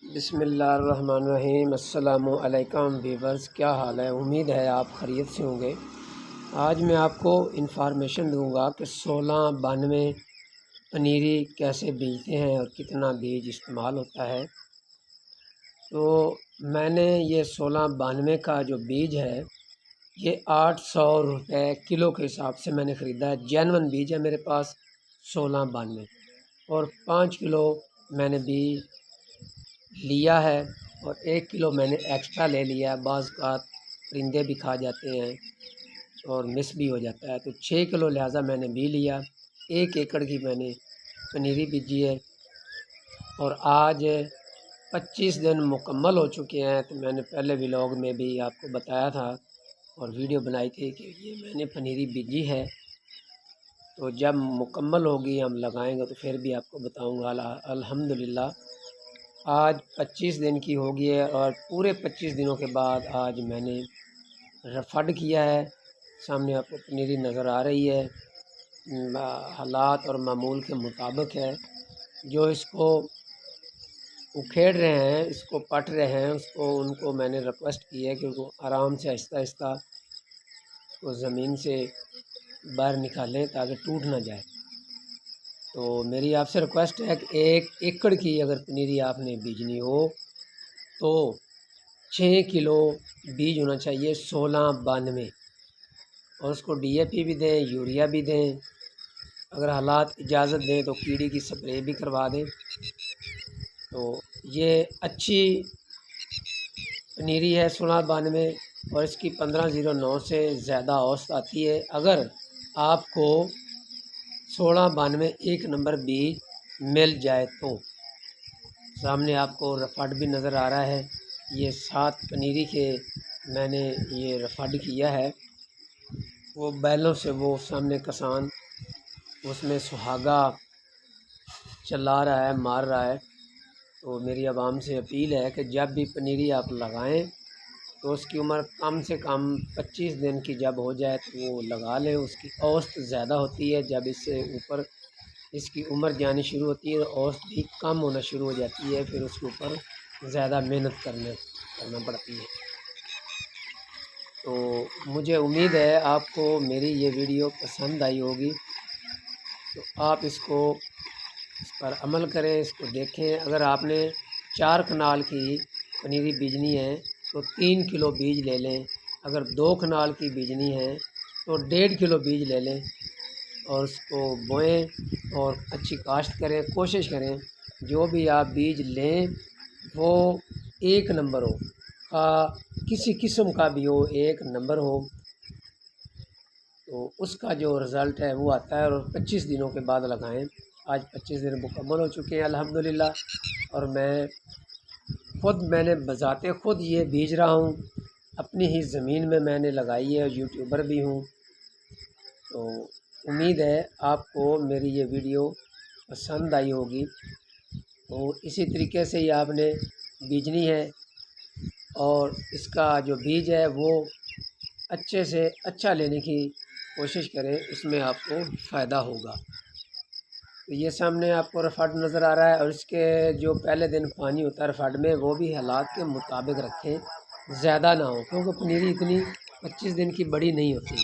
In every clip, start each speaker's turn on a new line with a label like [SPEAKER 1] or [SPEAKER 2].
[SPEAKER 1] بسم اللہ الرحمن الرحیم۔ السلام علیکم ویورز، کیا حال ہے؟ امید ہے آپ خیریت سے ہوں گے۔ آج میں آپ کو انفارمیشن دوں گا کہ 1692 پنیری کیسے بیجتے ہیں اور کتنا بیج استعمال ہوتا ہے۔ تو میں نے یہ 1692 کا جو بیج ہے یہ 800 روپے کلو کے حساب سے میں نے خریدا ہے۔ جینون بیج ہے میرے پاس 1692، اور 5 کلو میں نے بیج لیا ہے اور 1 کلو میں نے ایکسٹرا لے لیا ہے۔ بعض اوقات پرندے بھی کھا جاتے ہیں اور مس بھی ہو جاتا ہے، تو 6 کلو لہٰذا میں نے بھی لیا۔ 1 ایکڑ کی میں نے پنیری بیجی ہے اور آج 25 دن مکمل ہو چکے ہیں۔ تو میں نے پہلے ولاگ میں بھی آپ کو بتایا تھا اور ویڈیو بنائی تھی کہ یہ میں نے پنیری بیجی ہے، تو جب مکمل ہوگی ہم لگائیں گے تو پھر بھی آپ کو بتاؤں گا۔ الحمدللہ آج 25 دن کی ہوگی ہے اور پورے 25 دنوں کے بعد آج میں نے رفڈ کیا ہے۔ سامنے آپ کو پنیری نظر آ رہی ہے، حالات اور معمول کے مطابق ہے۔ جو اس کو اکھیڑ رہے ہیں، اس کو پٹ رہے ہیں، ان کو میں نے ریکویسٹ کی ہے کہ وہ آرام سے آہستہ آہستہ اس کو زمین سے باہر نکالیں تاکہ ٹوٹ نہ جائے۔ تو میری آپ سے ریکویسٹ ہے کہ 1 ایکڑ کی اگر پنیری آپ نے بیجنی ہو تو 6 کلو بیج ہونا چاہیے 1692، اور اس کو ڈی اے پی بھی دیں، یوریا بھی دیں، اگر حالات اجازت دیں تو کیڑی کی سپرے بھی کروا دیں۔ تو یہ اچھی پنیری ہے 1692، اور اس کی 1509 سے زیادہ اوسط آتی ہے۔ اگر آپ کو 1692 1 نمبر بیج مل جائے تو سامنے آپ کو رفڈ بھی نظر آ رہا ہے۔ یہ 7 پنیری کے میں نے یہ رفڈ کیا ہے، وہ بیلوں سے، وہ سامنے کسان اس میں سہاگا چلا رہا ہے، مار رہا ہے۔ تو میری عوام سے اپیل ہے کہ جب بھی پنیری آپ لگائیں تو اس کی عمر کم سے کم 25 دن کی جب ہو جائے تو وہ لگا لیں۔ اس کی اوسط زیادہ ہوتی ہے، جب اس سے اوپر اس کی عمر جانی شروع ہوتی ہے تو اوسط بھی کم ہونا شروع ہو جاتی ہے، پھر اس کے اوپر زیادہ محنت کرنا پڑتی ہے۔ تو مجھے امید ہے آپ کو میری یہ ویڈیو پسند آئی ہوگی، تو آپ اس پر عمل کریں، اس کو دیکھیں۔ اگر آپ نے 4 کنال کی پنیری بیجنی ہے تو 3 کلو بیج لے لیں، اگر 2 کنال کی بیجنی ہے تو 1.5 کلو بیج لے لیں اور اس کو بوئیں اور اچھی کاشت کریں۔ کوشش کریں جو بھی آپ بیج لیں وہ 1 نمبر ہو، کسی قسم کا بھی ہو، 1 نمبر ہو، تو اس کا جو رزلٹ ہے وہ آتا ہے۔ اور 25 دنوں کے بعد لگائیں۔ آج 25 دن مکمل ہو چکے ہیں الحمدللہ، اور میں نے بذات خود یہ بیج رہا ہوں، اپنی ہی زمین میں نے لگائی ہے، یوٹیوبر بھی ہوں۔ تو امید ہے آپ کو میری یہ ویڈیو پسند آئی ہوگی، تو اسی طریقے سے ہی آپ نے بیجنی ہے، اور اس کا جو بیج ہے وہ اچھے سے اچھا لینے کی کوشش کریں، اس میں آپ کو فائدہ ہوگا۔ تو یہ سامنے آپ کو رفڈ نظر آ رہا ہے، اور اس کے جو پہلے دن پانی ہوتا ہے رفڈ میں وہ بھی حالات کے مطابق رکھیں، زیادہ نہ ہو، کیونکہ پنیری اتنی 25 دن کی بڑی نہیں ہوتی،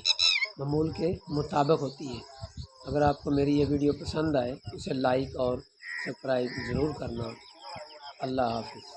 [SPEAKER 1] معمول کے مطابق ہوتی ہے۔ اگر آپ کو میری یہ ویڈیو پسند آئے تو اسے لائک اور سبسکرائب ضرور کرنا۔ اللہ حافظ۔